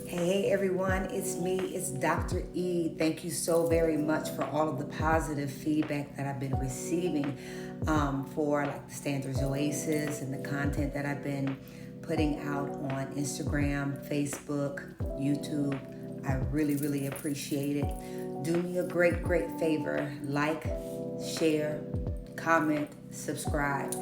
Hey everyone, it's me, it's Dr. E. Thank you so very much for all of the positive feedback that I've been receiving for like the Standards Oasis and the content that I've been putting out on Instagram, Facebook, YouTube. I really appreciate it. Do me a great favor, like, share, comment, subscribe.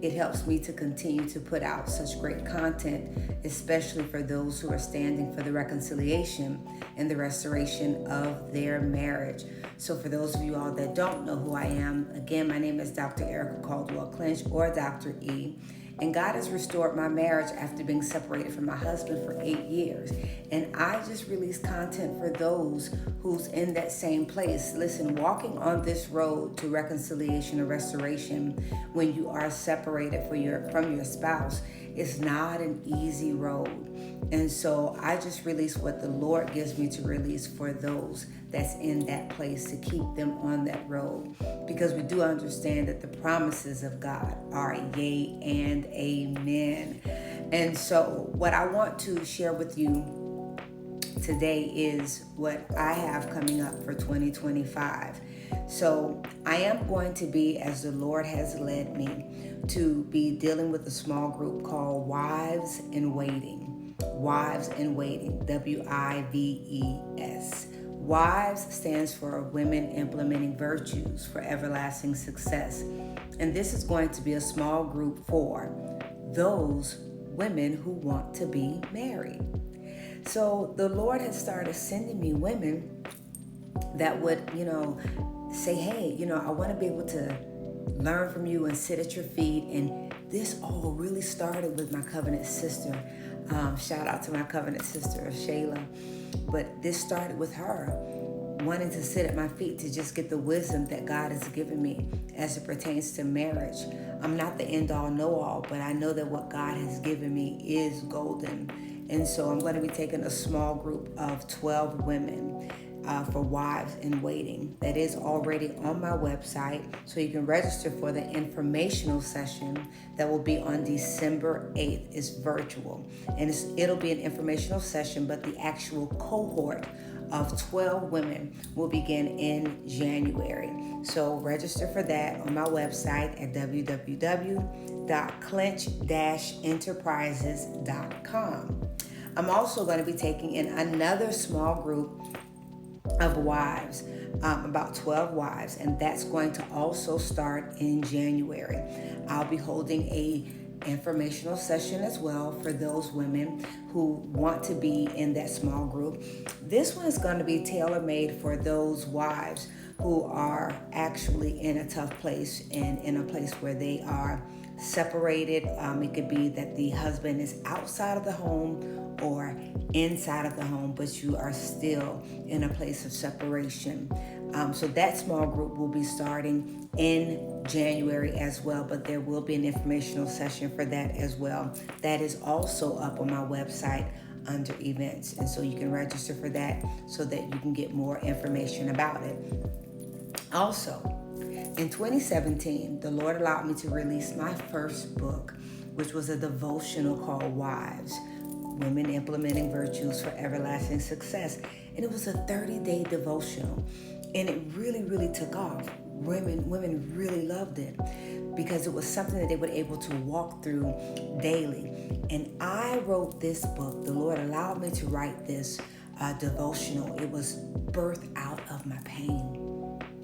It helps me to continue to put out such great content, especially for those who are standing for the reconciliation and the restoration of their marriage. So for those of you all that don't know who I am, again, my name is Dr. Erica Caldwell Clinch, or Dr. E. And God has restored my marriage after being separated from my husband for 8 years. And I just release content for those who's in that same place. Listen, walking on this road to reconciliation and restoration when you are separated from your spouse is not an easy road. And so I just release what the Lord gives me to release for those that's in that place, to keep them on that road, because we do understand that the promises of God are yea and amen. And so what I want to share with you today is what I have coming up for 2025. So I am going to be, as the Lord has led me, to be dealing with a small group called Wives in Waiting. Wives in Waiting, WIVES. WIVES stands for Women Implementing Virtues for Everlasting Success. And this is going to be a small group for those women who want to be married. So the Lord has started sending me women that would, say, hey, I want to be able to learn from you and sit at your feet. And this all really started with my covenant sister. Shout out to my covenant sister, Shayla. But this started with her wanting to sit at my feet to just get the wisdom that God has given me as it pertains to marriage. I'm not the end all know all, but I know that what God has given me is golden. And so I'm going to be taking a small group of 12 women for Wives in Waiting. That is already on my website, so you can register for the informational session that will be on December 8th. It's virtual, and it'll be an informational session, but the actual cohort of 12 women will begin in January. So register for that on my website at www.clinch-enterprises.com. I'm also going to be taking in another small group of wives, about 12 wives, and that's going to also start in January. I'll be holding a informational session as well for those women who want to be in that small group. This one is going to be tailor-made for those wives who are actually in a tough place and in a place where they are separated. It could be that the husband is outside of the home or inside of the home, but you are still in a place of separation. So that small group will be starting in January as well, but there will be an informational session for that as well. That is also up on my website under events. And so you can register for that so that you can get more information about it. Also, in 2017, the Lord allowed me to release my first book, which was a devotional called Wives, Women Implementing Virtues for Everlasting Success. And it was a 30-day devotional. And it really took off. Women really loved it because it was something that they were able to walk through daily. And I wrote this book. The Lord allowed me to write this devotional. It was birthed out of my pain,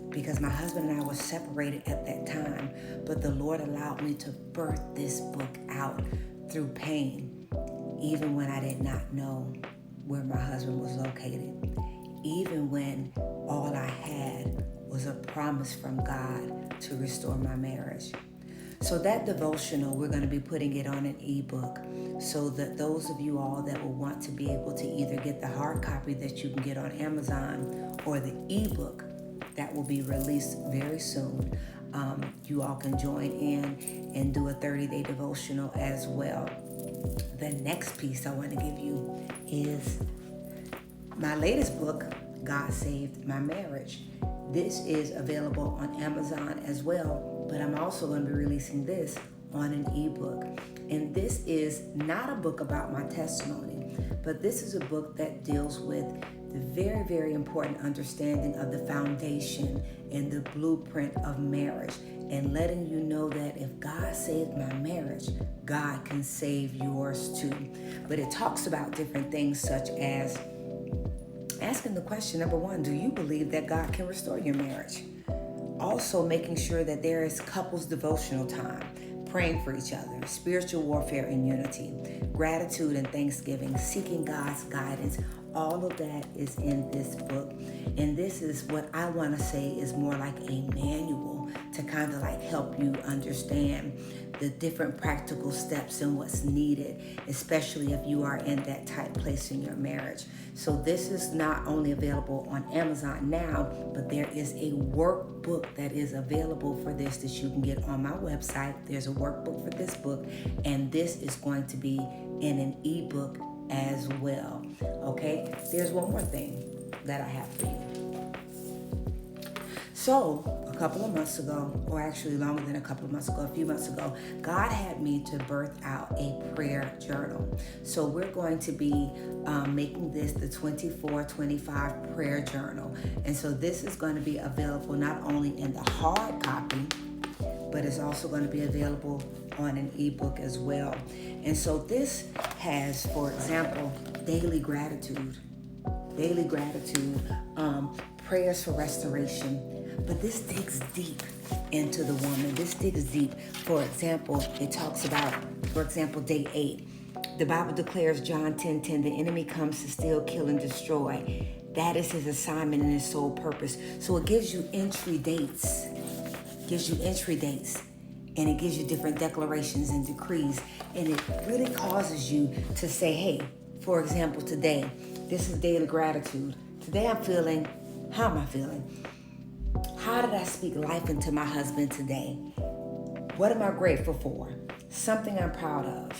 because my husband and I were separated at that time, but the Lord allowed me to birth this book out through pain, even when I did not know where my husband was located, even when all I had was a promise from God to restore my marriage. So that devotional, we're going to be putting it on an ebook so that those of you all that will want to be able to either get the hard copy that you can get on Amazon or the ebook that will be released very soon, you all can join in and do a 30-day devotional as well. The next piece I want to give you is my latest book, God Saved My Marriage. This is available on Amazon as well, but I'm also going to be releasing this on an ebook. And this is not a book about my testimony, but this is a book that deals with the very, very important understanding of the foundation and the blueprint of marriage, and letting you know that if God saved my marriage, God can save yours too. But it talks about different things such as asking the question, number one, do you believe that God can restore your marriage? Also making sure that there is couples devotional time, praying for each other, spiritual warfare and unity, gratitude and thanksgiving, seeking God's guidance. All of that is in this book. And this is what I want to say is more like a manual to kind of like help you understand the different practical steps and what's needed, especially if you are in that tight place in your marriage. So this is not only available on Amazon now, but there is a workbook that is available for this that you can get on my website. There's a workbook for this book, and this is going to be in an ebook as well. Okay, there's one more thing that I have for you. So a couple of months ago, or actually longer than a couple of months ago, a few months ago, God had me to birth out a prayer journal. So we're going to be making this the 24/25 prayer journal. And so this is going to be available not only in the hard copy, but it's also going to be available on an ebook as well. And so this has, for example, daily gratitude, prayers for restoration. But this digs deep into the woman. This digs deep. For example, it talks about, for example, day 8. The Bible declares, John 10:10, the enemy comes to steal, kill, and destroy. That is his assignment and his sole purpose. So it gives you entry dates. And it gives you different declarations and decrees. And it really causes you to say, hey, for example, today, this is daily gratitude. Today I'm feeling, how am I feeling? How did I speak life into my husband today? What am I grateful for? Something I'm proud of.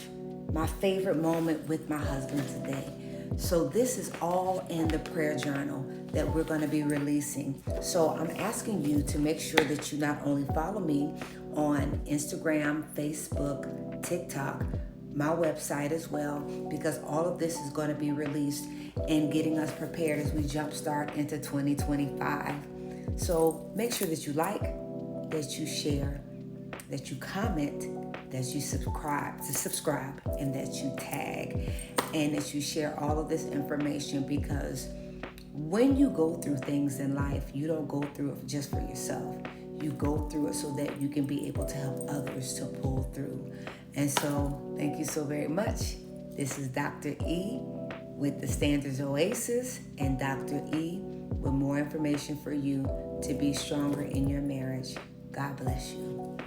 My favorite moment with my husband today. So this is all in the prayer journal that we're going to be releasing. So I'm asking you to make sure that you not only follow me on Instagram, Facebook, TikTok, my website as well, because all of this is going to be released and getting us prepared as we jumpstart into 2025. So make sure that you like, that you share, that you comment, that you subscribe, and that you tag, and that you share all of this information, because when you go through things in life, you don't go through it just for yourself. You go through it so that you can be able to help others to pull through. And so thank you so very much. This is Dr. E with the Standards Oasis, and Dr. E with more information for you to be stronger in your marriage. God bless you.